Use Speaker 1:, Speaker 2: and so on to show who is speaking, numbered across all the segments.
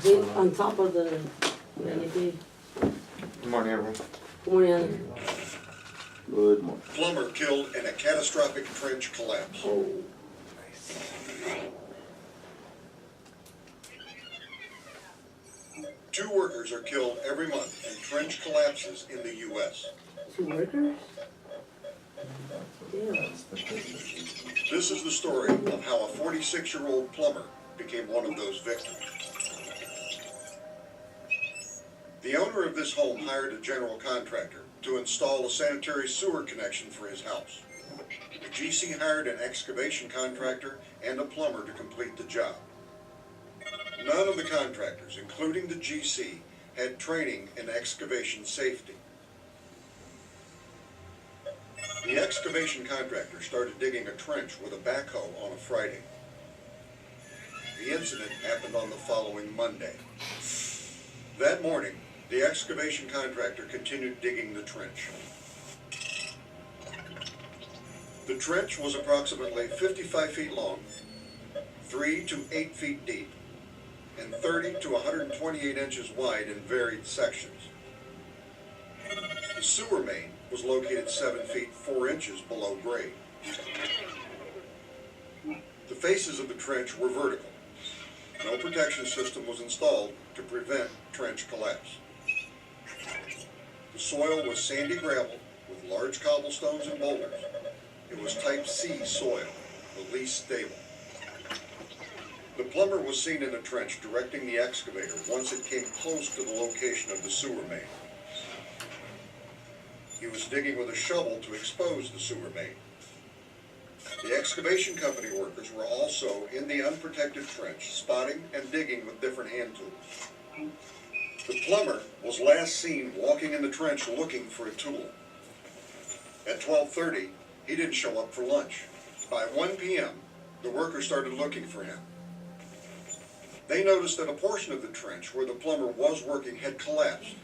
Speaker 1: on top of the LED.
Speaker 2: Good morning, everyone.
Speaker 1: Good morning, Alan.
Speaker 3: Good morning.
Speaker 4: Plumber killed in a catastrophic trench collapse.
Speaker 1: Oh,
Speaker 4: Two workers are killed every month in trench collapses in the U.S.
Speaker 1: 2 workers? Yeah.
Speaker 4: This is the story of how a 46-year-old plumber became one of those victims. The owner of this home hired a general contractor to install a sanitary sewer connection for his house. The GC hired an excavation contractor and a plumber to complete the job. None of the contractors, including the GC, had training in excavation safety. The excavation contractor started digging a trench with a backhoe on a Friday. The incident happened on the following Monday. That morning, the excavation contractor continued digging the trench. The trench was approximately 55 feet long, 3 to 8 feet deep, and 30 to 128 inches wide in varied sections. The sewer main was located 7 feet 4 inches below grade. The faces of the trench were vertical. No protection system was installed to prevent trench collapse. The soil was sandy gravel with large cobblestones and boulders. It was type C soil, the least stable. The plumber was seen in the trench directing the excavator once it came close to the location of the sewer main. He was digging with a shovel to expose the sewer main. The excavation company workers were also in the unprotected trench, spotting and digging with different hand tools. The plumber was last seen walking in the trench looking for a tool. At 12:30, he didn't show up for lunch. By 1 p.m., the workers started looking for him. They noticed that a portion of the trench where the plumber was working had collapsed.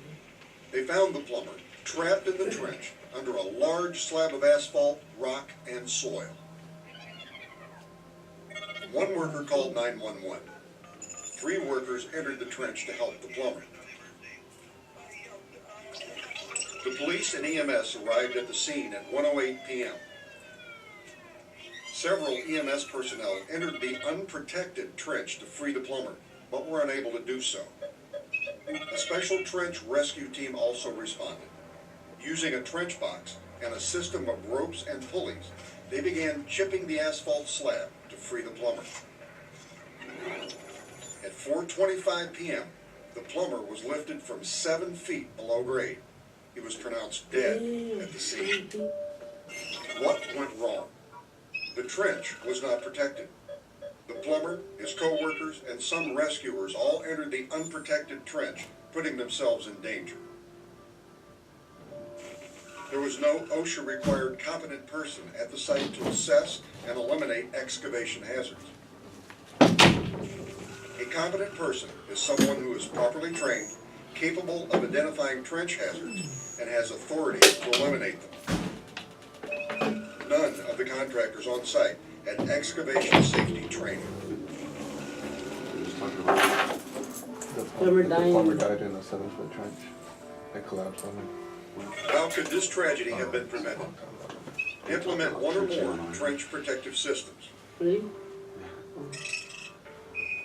Speaker 4: They found the plumber trapped in the trench under a large slab of asphalt, rock, and soil. One worker called 911. 3 workers entered the trench to help the plumber. The police and EMS arrived at the scene at 1:08 p.m. Several EMS personnel entered the unprotected trench to free the plumber, but were unable to do so. A special trench rescue team also responded. Using a trench box and a system of ropes and pulleys, they began chipping the asphalt slab to free the plumber. At 4:25 p.m., the plumber was lifted from 7 feet below grade. He was pronounced dead at the scene. What went wrong? The trench was not protected. The plumber, his co-workers, and some rescuers all entered the unprotected trench, putting themselves in danger. There was no OSHA-required competent person at the site to assess and eliminate excavation hazards. A competent person is someone who is properly trained, capable of identifying trench hazards, and has authority to eliminate them. None of the contractors on site had excavation safety training.
Speaker 2: We were just talking about the
Speaker 1: Plumber died.
Speaker 2: died in a 7-foot trench. It collapsed on him.
Speaker 4: How could this tragedy have been prevented? Implement one or more trench protective systems.
Speaker 1: Really?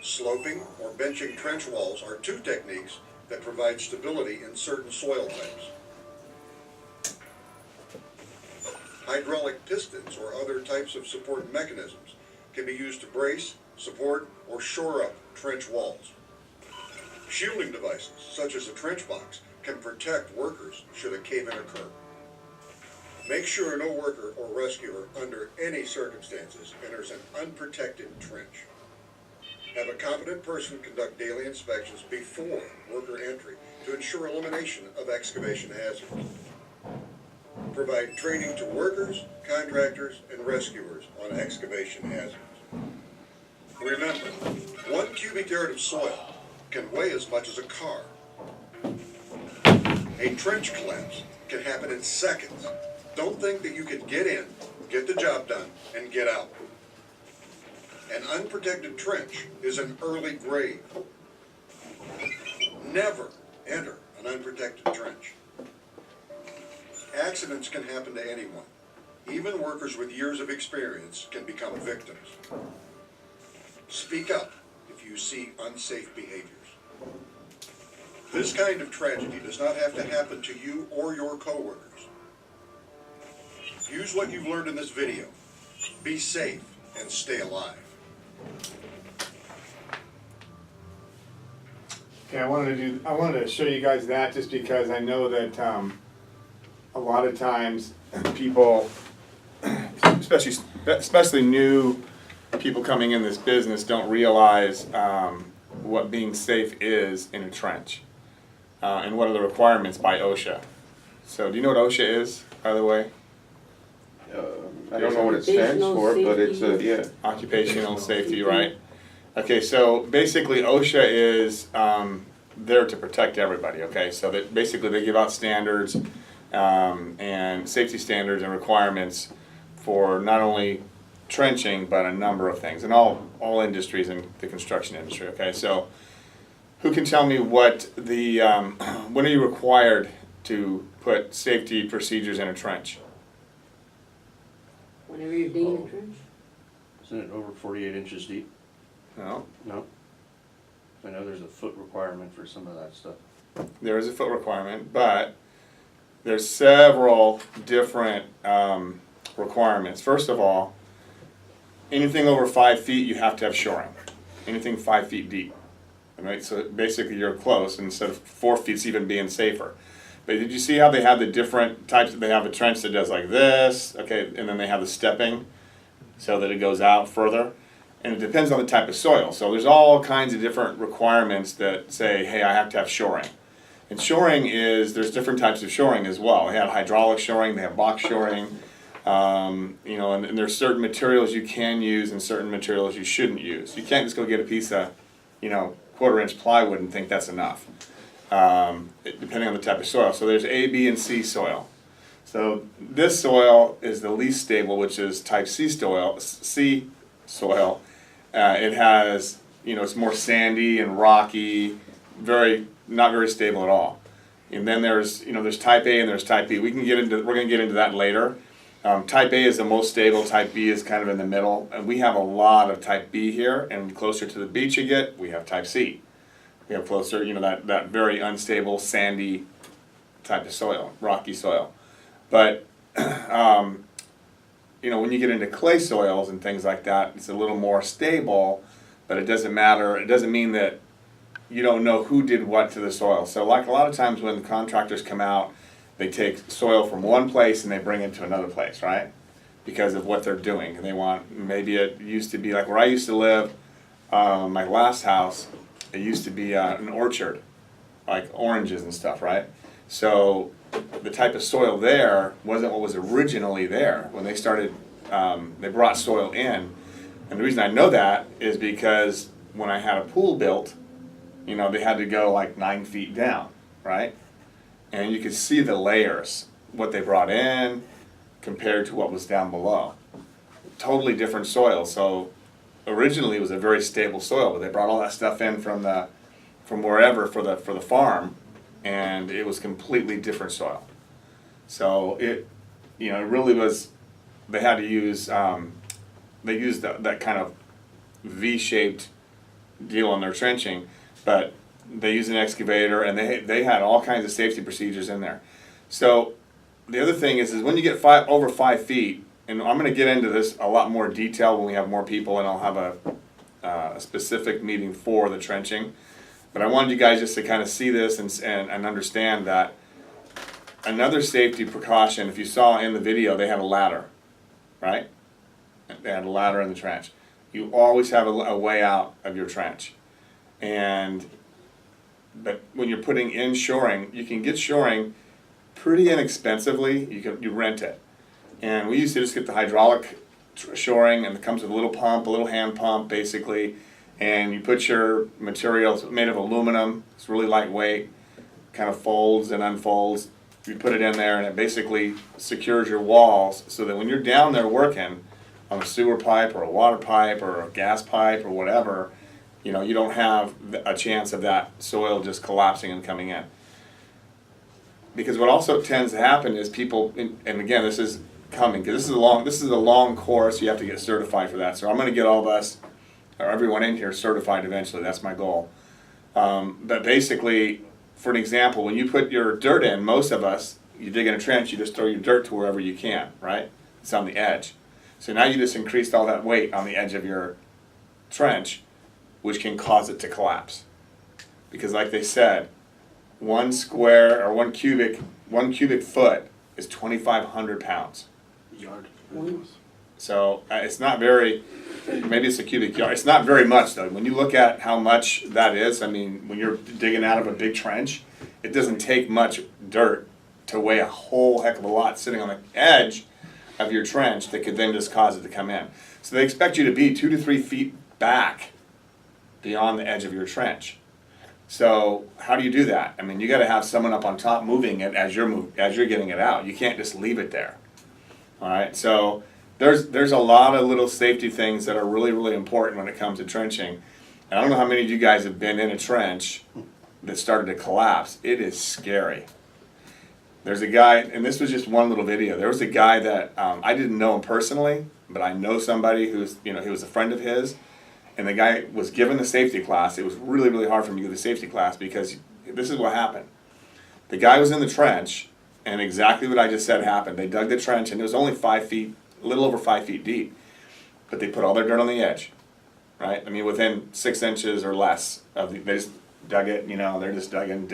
Speaker 4: Sloping or benching trench walls are 2 techniques that provide stability in certain soil types. Hydraulic pistons or other types of support mechanisms can be used to brace, support, or shore up trench walls. Shielding devices, such as a trench box, can protect workers should a cave-in occur. Make sure no worker or rescuer under any circumstances enters an unprotected trench. Have a competent person conduct daily inspections before worker entry to ensure elimination of excavation hazards. Provide training to workers, contractors, and rescuers on excavation hazards. Remember, 1 cubic yard of soil can weigh as much as a car. A trench collapse can happen in seconds. Don't think that you can get in, get the job done, and get out. An unprotected trench is an early grave. Never enter an unprotected trench. Accidents can happen to anyone. Even workers with years of experience can become victims. Speak up if you see unsafe behaviors. This kind of tragedy does not have to happen to you or your coworkers. Use what you've learned in this video. Be safe and stay alive.
Speaker 5: Okay, I wanted to show you guys that just because I know that a lot of times people, especially new people coming in this business, don't realize what being safe is in a trench and what are the requirements by OSHA. So, do you know what OSHA is, by the way?
Speaker 3: I don't know what it stands for, but it's yeah.
Speaker 5: Occupational safety, right? Okay, so basically OSHA is there to protect everybody, okay? So that basically they give out standards and safety standards and requirements for not only trenching, but a number of things, in all industries in the construction industry, okay? So who can tell me what the, when are you required to put safety procedures in a trench?
Speaker 1: Whenever you're digging a trench?
Speaker 2: Isn't it over 48 inches deep?
Speaker 5: No,
Speaker 2: No. I know there's a foot requirement for some of that stuff.
Speaker 5: there is a foot requirement, but there's several different requirements. First of all, anything over 5 feet, you have to have shoring. Anything 5 feet deep. Right? So basically you're close, instead of 4 feet even being safer. But did you see how they have the different types? They have a trench that does like this, okay, and then they have the stepping so that it goes out further. And it depends on the type of soil. So there's all kinds of different requirements that say, hey, I have to have shoring. And shoring is, there's different types of shoring as well. They have hydraulic shoring, they have box shoring, you know, and there's certain materials you can use and certain materials you shouldn't use. You can't just go get a piece of, you know, 1/4-inch plywood and think that's enough, depending on the type of soil. So there's A, B, and C soil. So this soil is the least stable, which is type C soil. It has, you know, it's more sandy and rocky, not very stable at all. And then there's, you know, there's type A and there's type B. We're going to get into that later. Type A is the most stable, type B is kind of in the middle. And we have a lot of type B here, and the closer to the beach you get, we have type C. We have closer, you know, that very unstable, sandy type of soil, rocky soil. But, you know, when you get into clay soils and things like that, it's a little more stable, but it doesn't matter. It doesn't mean that you don't know who did what to the soil. So like a lot of times when contractors come out, they take soil from one place and they bring it to another place, right? Because of what they're doing. And they want, maybe it used to be like where I used to live, my last house, it used to be an orchard, like oranges and stuff, right? So the type of soil there wasn't what was originally there. When they started, they brought soil in. And the reason I know that is because when I had a pool built, you know, they had to go like 9 feet down, right? And you could see the layers, what they brought in compared to what was down below. Totally different soil. So originally it was a very stable soil, but they brought all that stuff in from wherever for the farm, and it was completely different soil. So it, you know, it really was. They had to use. They used that kind of V-shaped deal on their trenching, but they used an excavator, and they had all kinds of safety procedures in there. So the other thing is when you get over 5 feet, and I'm going to get into this a lot more detail when we have more people, and I'll have a specific meeting for the trenching. But I wanted you guys just to kind of see this and understand that another safety precaution, if you saw in the video, they had a ladder, right? They had a ladder in the trench. You always have a way out of your trench. But when you're putting in shoring, you can get shoring pretty inexpensively. You rent it. And we used to just get the hydraulic shoring, and it comes with a little pump, a little hand pump basically, and you put your material, it's made of aluminum, it's really lightweight, kind of folds and unfolds. You put it in there and it basically secures your walls so that when you're down there working on a sewer pipe or a water pipe or a gas pipe or whatever, you don't have a chance of that soil just collapsing and coming in. Because what also tends to happen is people, and again, this is coming, because this is a long course, you have to get certified for that. So I'm going to get all of us, or everyone in here, certified eventually. That's my goal. But basically, for an example, when you put your dirt in, most of us, you dig in a trench, you just throw your dirt to wherever you can, right? It's on the edge. So now you just increased all that weight on the edge of your trench, which can cause it to collapse. Because like they said, 1 square or 1 cubic foot is 2,500 pounds.
Speaker 2: Yard.
Speaker 5: So it's not very, maybe it's a cubic yard. It's not very much though. When you look at how much that is, I mean, when you're digging out of a big trench, it doesn't take much dirt to weigh a whole heck of a lot sitting on the edge of your trench that could then just cause it to come in. So they expect you to be 2 to 3 feet back beyond the edge of your trench. So how do you do that? I mean, you got to have someone up on top moving it as you're getting it out. You can't just leave it there. All right. So there's a lot of little safety things that are really, really important when it comes to trenching. And I don't know how many of you guys have been in a trench that started to collapse. It is scary. There's a guy, and this was just one little video. There was a guy that I didn't know him personally, but I know somebody who's, he was a friend of his. And the guy was given the safety class. It was really, really hard for him to get the safety class because this is what happened. The guy was in the trench, and exactly what I just said happened. They dug the trench, and it was only 5 feet, a little over 5 feet deep. But they put all their dirt on the edge, right? I mean, within 6 inches or less of they just dug it. They're just digging.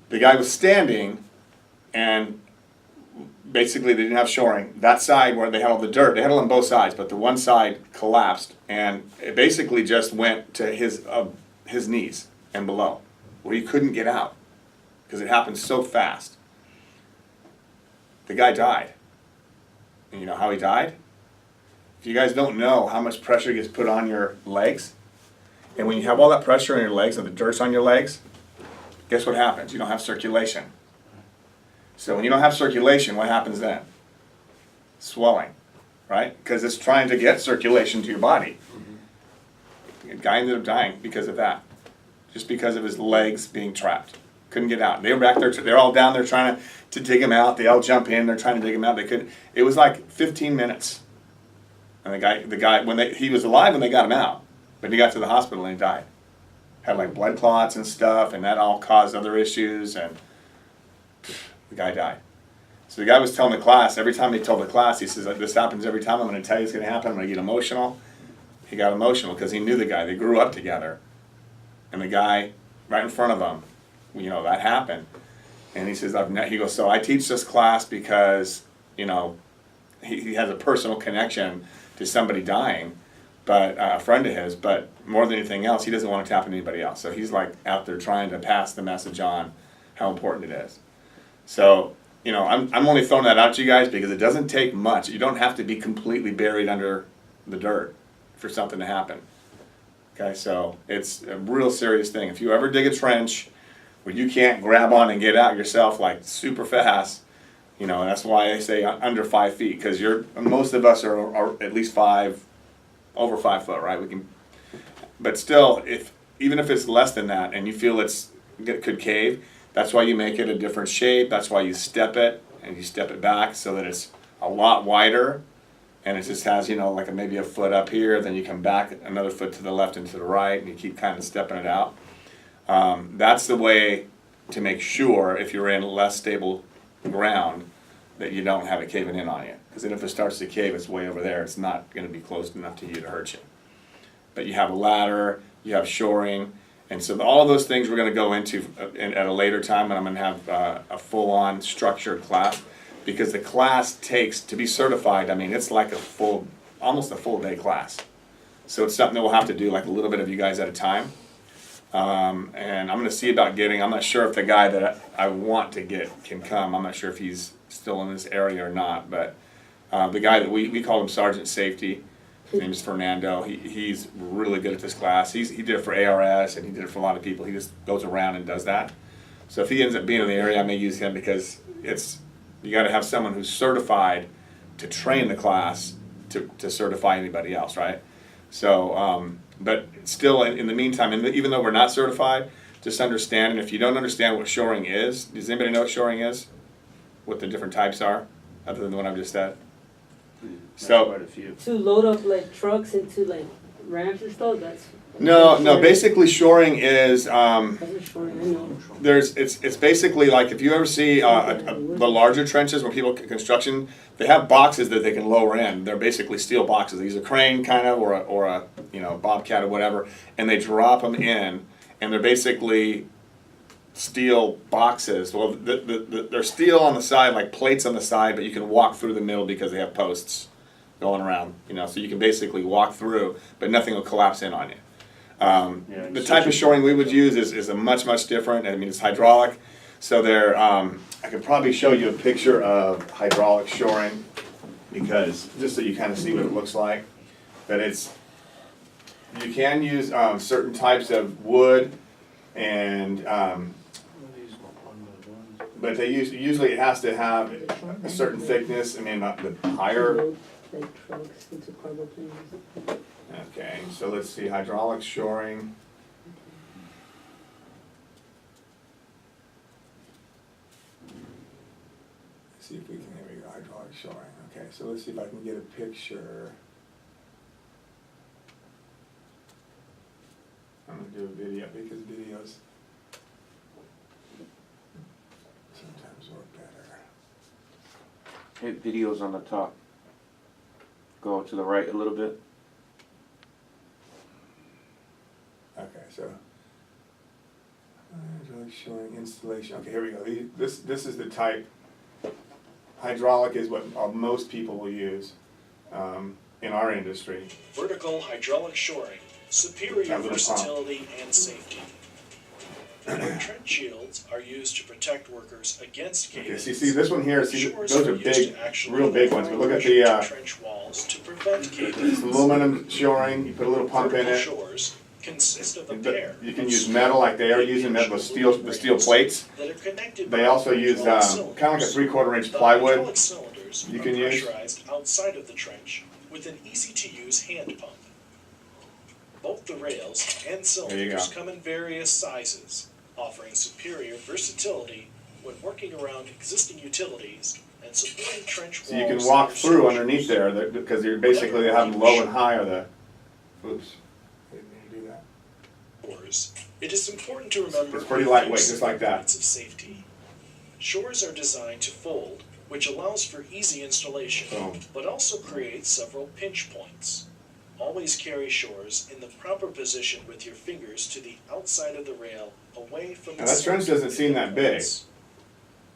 Speaker 5: The guy was standing, and basically they didn't have shoring. That side where they had all the dirt, they had it on both sides, but the one side collapsed, and it basically just went to his knees and below, where he couldn't get out because it happened so fast. The guy died. And you know how he died? If you guys don't know how much pressure gets put on your legs, and when you have all that pressure on your legs and the dirt's on your legs, guess what happens? You don't have circulation. So when you don't have circulation, what happens then? Swelling, right? Because it's trying to get circulation to your body. The guy ended up dying because of that. Just because of his legs being trapped. Couldn't get out. They were back there, they're all down there trying to dig him out. They all jump in, they're trying to dig him out. They couldn't. It was like 15 minutes. And the guy, he was alive when they got him out, but he got to the hospital and he died. Had like blood clots and stuff, and that all caused other issues, and the guy died. So the guy was telling the class, every time he told the class, he says, this happens every time, I'm going to tell you it's going to happen, I'm going to get emotional. He got emotional because he knew the guy. They grew up together. And the guy, right in front of him, that happened. And he says, he goes, so I teach this class because, he has a personal connection to somebody dying, but a friend of his, but more than anything else, he doesn't want it to happen to anybody else. So he's like out there trying to pass the message on how important it is. So, I'm only throwing that out to you guys because it doesn't take much. You don't have to be completely buried under the dirt for something to happen. Okay, so it's a real serious thing. If you ever dig a trench where you can't grab on and get out yourself like super fast, that's why I say under 5 feet, because most of us are at least over 5 foot, right? But still, even if it's less than that and you feel it could cave, that's why you make it a different shape. That's why you step it, and you step it back so that it's a lot wider, and it just has, like maybe a foot up here, then you come back another foot to the left and to the right, and you keep kind of stepping it out. That's the way to make sure, if you're in less stable ground, that you don't have it caving in on you. Because then if it starts to cave, it's way over there. It's not going to be close enough to you to hurt you. But you have a ladder, you have shoring, and so all of those things we're going to go into at a later time, and I'm going to have a full-on structured class, because the class takes, to be certified, it's like almost a full day class. So it's something that we'll have to do like a little bit of you guys at a time. And I'm going to see about I'm not sure if the guy that I want to get can come. I'm not sure if he's still in this area or not, but the guy that we call him Sergeant Safety, his name is Fernando. He's really good at this class. He did it for ARS, and he did it for a lot of people. He just goes around and does that. So if he ends up being in the area, I may use him, because you got to have someone who's certified to train the class to certify anybody else, right? So But still, in the meantime, and even though we're not certified, just understand, and if you don't understand what shoring is, does anybody know what shoring is? What the different types are, other than the one I've just said? So-
Speaker 2: Quite a few.
Speaker 1: To load up like trucks into like ramps and stuff, that's.
Speaker 5: No,
Speaker 1: shoring.
Speaker 5: basically shoring is,
Speaker 1: That's what shoring, I know.
Speaker 5: it's basically like if you ever see the larger trenches where people construction, they have boxes that they can lower in. They're basically steel boxes. They use a crane kind of or a bobcat or whatever, and they drop them in, and they're basically steel boxes. Well, they're steel on the side, like plates on the side, but you can walk through the middle because they have posts going around. So you can basically walk through, but nothing will collapse in on you. The type of shoring we would use is a much different. I mean, it's hydraulic, so they're. I could probably show you a picture of hydraulic shoring, because just so you kind of see what it looks like. But you can use certain types of wood, and but usually it has to have a certain thickness. I mean, the higher.
Speaker 1: Load, like trucks into cargo planes.
Speaker 5: Okay, so let's see, hydraulic shoring. Let's see if we can, there we go, hydraulic shoring. Okay, so let's see if I can get a picture. I'm gonna do a video because videos sometimes work better.
Speaker 3: Hit videos on the top. Go to the right a little bit.
Speaker 5: Okay, so hydraulic shoring installation. Okay, here we go. This is the type. Hydraulic is what most people will use in our industry.
Speaker 6: Vertical hydraulic shoring, superior
Speaker 5: That little
Speaker 6: versatility and safety. Trench shields are used to protect workers against
Speaker 5: Okay,
Speaker 6: cave-ins.
Speaker 5: see this one here. See,
Speaker 6: Shores
Speaker 5: those are
Speaker 6: used
Speaker 5: big,
Speaker 6: to actually
Speaker 5: real big ones. But look at
Speaker 6: push
Speaker 5: the
Speaker 6: trench walls to prevent cave-ins.
Speaker 5: it's aluminum shoring. You put a little pump in
Speaker 6: Vertical
Speaker 5: it.
Speaker 6: shores consist of a
Speaker 5: But
Speaker 6: pair.
Speaker 5: you can
Speaker 6: of
Speaker 5: use metal like they are using that with the steel plates.
Speaker 6: that are connected
Speaker 5: They
Speaker 6: by
Speaker 5: also use
Speaker 6: hydraulic
Speaker 5: kind of like a
Speaker 6: cylinders.
Speaker 5: 3/4 inch
Speaker 6: The
Speaker 5: plywood.
Speaker 6: hydraulic cylinders
Speaker 5: you
Speaker 6: are
Speaker 5: can use.
Speaker 6: pressurized outside of the trench with an easy-to-use hand pump. Both the rails and cylinders
Speaker 5: go.
Speaker 6: come in various sizes, offering superior versatility when working around existing utilities and supporting trench walls.
Speaker 5: So you can walk
Speaker 6: and
Speaker 5: through
Speaker 6: structures.
Speaker 5: underneath there because you're basically having low and high are the. Oops. Didn't mean to do that.
Speaker 6: It is important to remember
Speaker 5: It's pretty
Speaker 6: the
Speaker 5: lightweight,
Speaker 6: basic
Speaker 5: just like that.
Speaker 6: points of safety. Shores are designed to fold, which allows for easy installation,
Speaker 5: Boom.
Speaker 6: but also creates several pinch points. Always carry shores in the proper position with your fingers to the outside of the rail, away from the
Speaker 5: Now, that trench doesn't seem that big.
Speaker 6: points.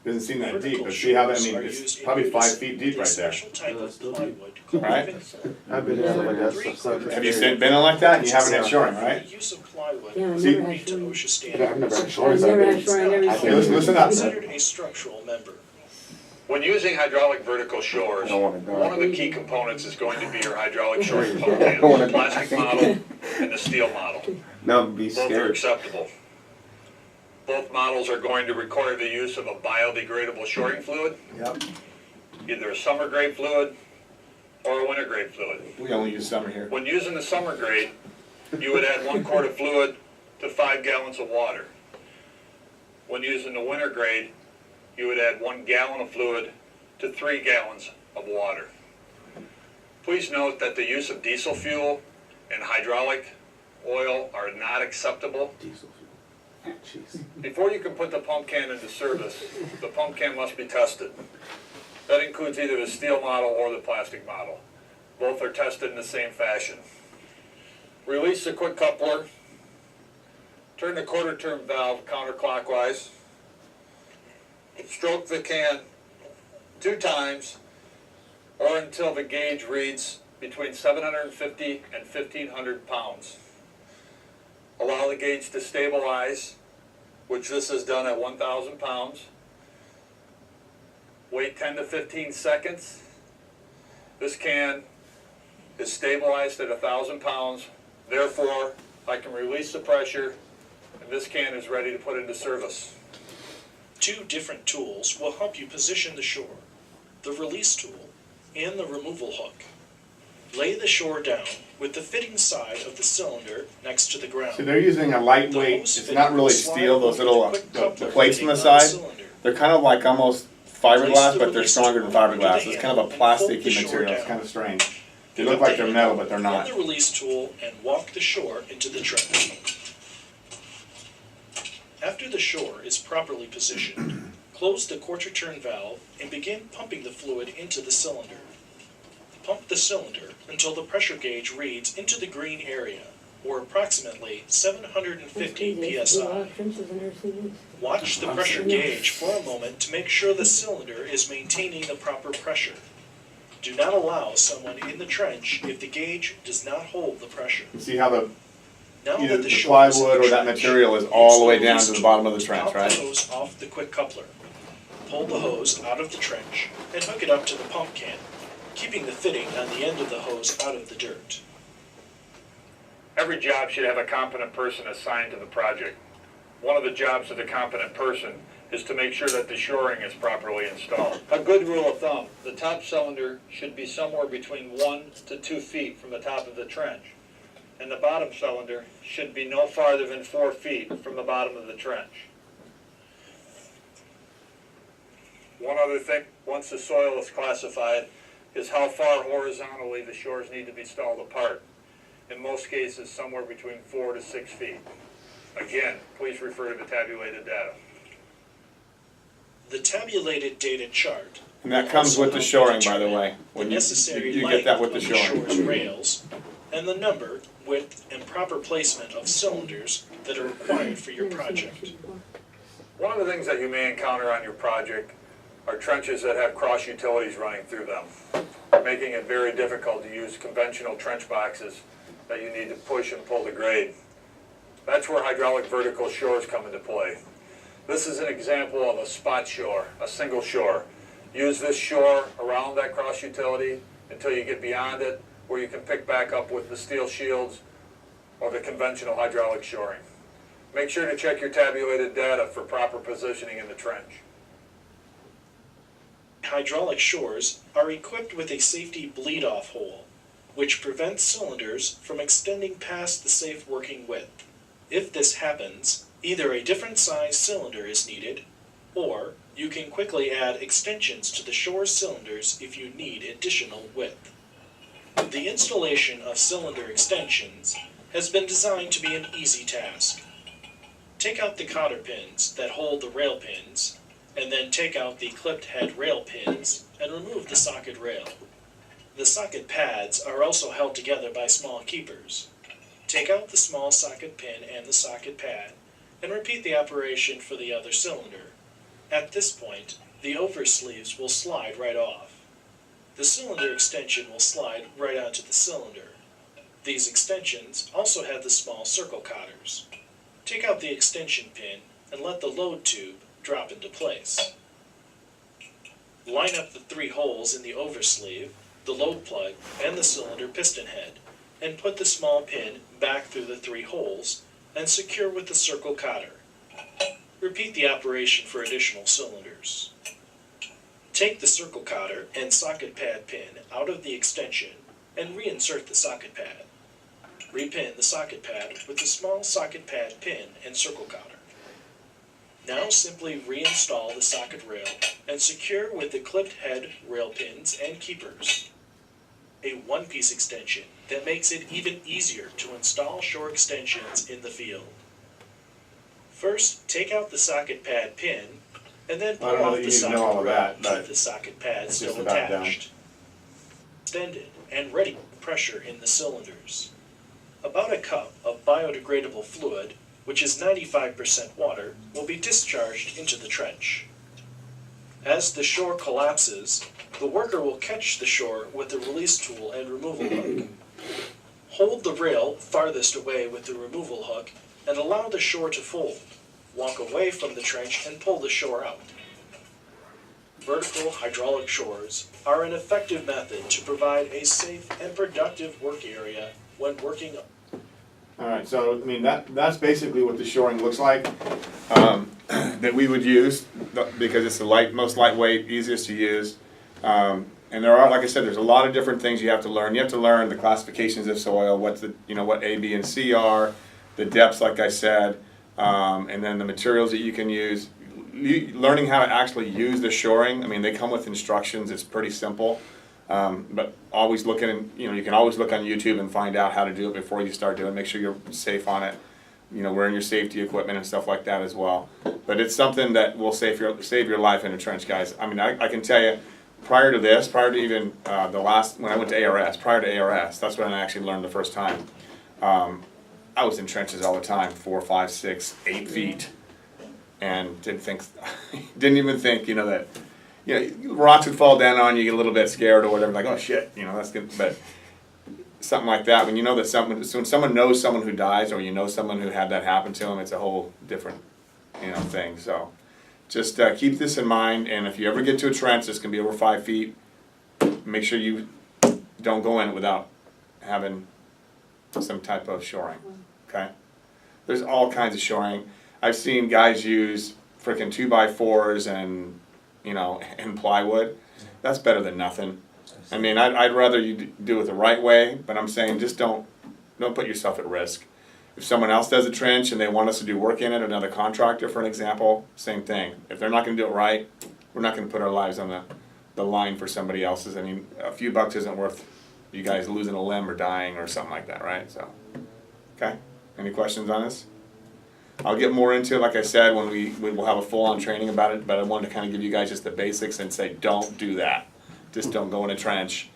Speaker 5: Doesn't seem that deep,
Speaker 6: Vertical
Speaker 5: but see how that, I
Speaker 6: shores
Speaker 5: mean,
Speaker 6: are
Speaker 5: it's
Speaker 6: used in
Speaker 5: probably 5
Speaker 6: unison
Speaker 5: feet
Speaker 6: with
Speaker 5: deep
Speaker 6: a
Speaker 5: right there.
Speaker 6: special type
Speaker 2: Yeah, that's
Speaker 6: of
Speaker 2: still deep.
Speaker 6: plywood called
Speaker 5: Right?
Speaker 6: pinfold.
Speaker 3: I've been
Speaker 1: Yeah,
Speaker 3: like that.
Speaker 5: Have you been in like that? You haven't had shoring,
Speaker 6: The
Speaker 5: right?
Speaker 6: use of plywood
Speaker 1: Yeah, I
Speaker 5: See-
Speaker 1: never had
Speaker 6: according to
Speaker 1: shoring.
Speaker 6: OSHA
Speaker 3: I've
Speaker 6: standards.
Speaker 3: never had
Speaker 1: I
Speaker 3: shores.
Speaker 1: never had
Speaker 3: I've
Speaker 1: shoring, I never
Speaker 6: It's
Speaker 5: Okay, listen up.
Speaker 6: considered a structural member.
Speaker 7: When using hydraulic vertical shores,
Speaker 3: I don't wanna die.
Speaker 7: one of the key components is going to be your hydraulic shoring pump
Speaker 3: I don't
Speaker 7: handle,
Speaker 3: wanna
Speaker 7: the plastic
Speaker 3: die.
Speaker 7: model and the steel model.
Speaker 3: Now I'd be
Speaker 7: Both are
Speaker 3: scared.
Speaker 7: acceptable. Both models are going to require the use of a biodegradable shoring fluid,
Speaker 5: Yep.
Speaker 7: either a summer grade fluid or a winter grade fluid.
Speaker 5: We only use summer here.
Speaker 7: When using the summer grade, you would add 1 quart of fluid to 5 gallons of water. When using the winter grade, you would add 1 gallon of fluid to 3 gallons of water. Please note that the use of diesel fuel and hydraulic oil are not acceptable.
Speaker 3: Diesel fuel. Jeez.
Speaker 7: Before you can put the pump can into service, the pump can must be tested. That includes either the steel model or the plastic model. Both are tested in the same fashion. Release the quick coupler. Turn the quarter turn valve counterclockwise. Stroke the can 2 times or until the gauge reads between 750 and 1,500 pounds. Allow the gauge to stabilize, which this is done at 1,000 pounds. Wait 10 to 15 seconds. This can is stabilized at 1,000 pounds. Therefore, I can release the pressure and this can is ready to put into service.
Speaker 6: 2 different tools will help you position the shore: the release tool and the removal hook. Lay the shore down with the fitting side of the cylinder next to the ground.
Speaker 5: So they're using a lightweight, it's not really steel, those little, the plates on the side, they're kind of like almost fiberglass, but they're stronger than fiberglass. It's kind of a plasticky material, it's kind of strange. They look like they're metal, but they're not.
Speaker 6: Pull the release tool and walk the shore into the trench. After the shore is properly positioned, close the quarter turn valve and begin pumping the fluid into the cylinder. Pump the cylinder until the pressure gauge reads into the green area, or approximately 750 psi. Watch the pressure gauge for a moment to make sure the cylinder is maintaining the proper pressure. Do not allow someone in the trench if the gauge does not hold the pressure.
Speaker 5: You see how the,
Speaker 6: Now
Speaker 5: either
Speaker 6: that
Speaker 5: the
Speaker 6: shore is in
Speaker 5: plywood
Speaker 6: the
Speaker 5: or that
Speaker 6: trench,
Speaker 5: material is all the way
Speaker 6: use
Speaker 5: down to the
Speaker 6: release
Speaker 5: bottom of the
Speaker 6: tool
Speaker 5: trench,
Speaker 6: to pop
Speaker 5: right?
Speaker 6: the hose off the quick coupler. Pull the hose out of the trench and hook it up to the pump can, keeping the fitting on the end of the hose out of the dirt.
Speaker 7: Every job should have a competent person assigned to the project. One of the jobs of the competent person is to make sure that the shoring is properly installed. A good rule of thumb, the top cylinder should be somewhere between 1 to 2 feet from the top of the trench, and the bottom cylinder should be no farther than 4 feet from the bottom of the trench. One other thing, once the soil is classified, is how far horizontally the shores need to be stalled apart. In most cases, somewhere between 4 to 6 feet. Again, please refer to the tabulated data.
Speaker 6: The tabulated data chart
Speaker 5: And that comes with the shoring, by the way.
Speaker 6: the
Speaker 5: When you
Speaker 6: necessary
Speaker 5: get
Speaker 6: length
Speaker 5: that with the
Speaker 6: of the
Speaker 5: shoring.
Speaker 6: shore's rails, and the number, width, and proper placement of cylinders that are required for your project.
Speaker 7: One of the things that you may encounter on your project are trenches that have cross utilities running through them, making it very difficult to use conventional trench boxes that you need to push and pull the grade. That's where hydraulic vertical shores come into play. This is an example of a spot shore, a single shore. Use this shore around that cross utility until you get beyond it, where you can pick back up with the steel shields or the conventional hydraulic shoring. Make sure to check your tabulated data for proper positioning in the trench.
Speaker 6: Hydraulic shores are equipped with a safety bleed-off hole, which prevents cylinders from extending past the safe working width. If this happens, either a different size cylinder is needed, or you can quickly add extensions to the shore cylinders if you need additional width. The installation of cylinder extensions has been designed to be an easy task. Take out the cotter pins that hold the rail pins, and then take out the clipped head rail pins and remove the socket rail. The socket pads are also held together by small keepers. Take out the small socket pin and the socket pad, and repeat the operation for the other cylinder. At this point, the oversleeves will slide right off. The cylinder extension will slide right onto the cylinder. These extensions also have the small circle cotters. Take out the extension pin and let the load tube drop into place. Line up the 3 holes in the oversleeve, the load plug, and the cylinder piston head, and put the small pin back through the 3 holes and secure with the circle cotter. Repeat the operation for additional cylinders. Take the circle cotter and socket pad pin out of the extension and reinsert the socket pad. Repin the socket pad with the small socket pad pin and circle cotter. Now simply reinstall the socket rail and secure with the clipped head rail pins and keepers. A one-piece extension that makes it even easier to install shore extensions in the field. First, take out the socket pad pin, and then pull off the socket rail to keep the socket pad still attached. Extended and ready for pressure in the cylinders. About a cup of biodegradable fluid, which is 95% water, will be discharged into the trench. As the shore collapses, the worker will catch the shore with the release tool and removal hook. Hold the rail farthest away with the removal hook and allow the shore to fold. Walk away from the trench and pull the shore out. Vertical hydraulic shores are an effective method to provide a safe and productive work area when working.
Speaker 5: Alright, so, I mean, that's basically what the shoring looks like, that we would use, because it's the most lightweight, easiest to use. And there are, like I said, there's a lot of different things you have to learn. You have to learn the classifications of soil, what A, B, and C are, the depths, like I said, and then the materials that you can use. Learning how to actually use the shoring. I mean, they come with instructions. It's pretty simple, but always looking. You can always look on YouTube and find out how to do it before you start doing it. Make sure you're safe on it. Wearing your safety equipment and stuff like that as well. But it's something that will save your life in a trench, guys. I mean, I can tell you. Prior to this, prior to even when I went to ARS, prior to ARS, that's when I actually learned the first time. I was in trenches all the time, 4, 5, 6, 8 feet, and didn't even think, that, rocks would fall down on you, get a little bit scared or whatever, like, oh shit, that's good, but something like that, when you know that when someone knows someone who dies, or someone who had that happen to them, it's a whole different, thing, so. Just keep this in mind, and if you ever get to a trench that's going to be over 5 feet, make sure you don't go in without having some type of shoring, okay? There's all kinds of shoring. I've seen guys use frickin' 2x4s and, and plywood. That's better than nothing. I mean, I'd rather you do it the right way, but I'm saying just don't put yourself at risk. If someone else does a trench and they want us to do work in it, another contractor for an example, same thing. If they're not going to do it right, we're not going to put our lives on the line for somebody else's. I mean, a few bucks isn't worth you guys losing a limb or dying or something like that, right? So, okay. Any questions on this? I'll get more into it, like I said, when we will have a full-on training about it, but I wanted to kind of give you guys just the basics and say, don't do that. Just don't go in a trench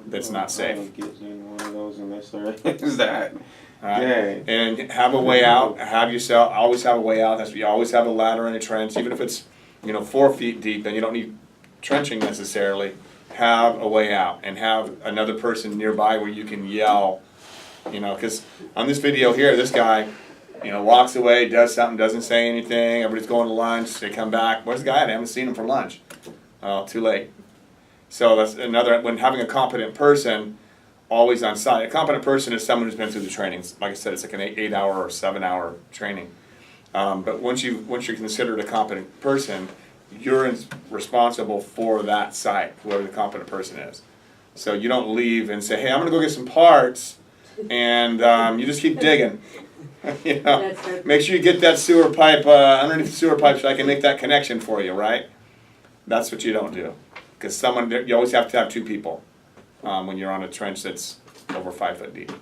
Speaker 5: that's not safe.
Speaker 3: I don't get in one of those unless there is that.
Speaker 5: Right. And have a way out. Always have a way out. You always have a ladder in a trench, even if it's 4 feet deep and you don't need trenching necessarily. Have a way out and have another person nearby where you can yell. Because on this video here, this guy, walks away, does something, doesn't say anything. Everybody's going to lunch. They come back. Where's the guy at? I haven't seen him for lunch. Oh, too late. So that's another. When having a competent person always on site. A competent person is someone who's been through the trainings. Like I said, it's like an 8-hour or 7-hour training. But once you're considered a competent person, you're responsible for that site, whoever the competent person is. So you don't leave and say, hey, I'm going to go get some parts, and you just keep digging. Make sure you get that sewer pipe underneath the sewer pipe so I can make that connection for you, right? That's what you don't do. Because you always have to have 2 people. When you're on a trench that's over 5 foot deep.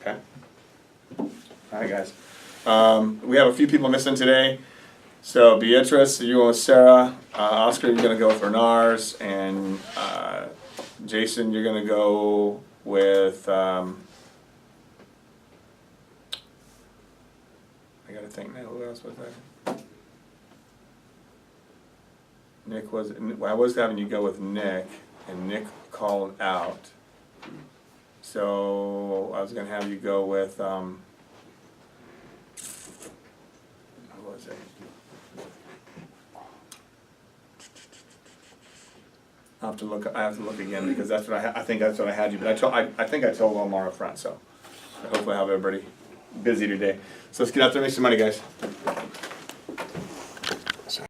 Speaker 5: Okay? All right, guys. We have a few people missing today. So, Beatrice, you're going with Sarah. Oscar, you're going to go with Renars. And Jason, you're going to go with... I got to think now. Who else was there? Nick was... I was having you go with Nick. And Nick called out. So I was going to have you go with, who was it? I have to look again because that's what I think that's what I had you. But I think I told Omar up front. So hopefully I have everybody busy today. So let's get out there and make some money, guys.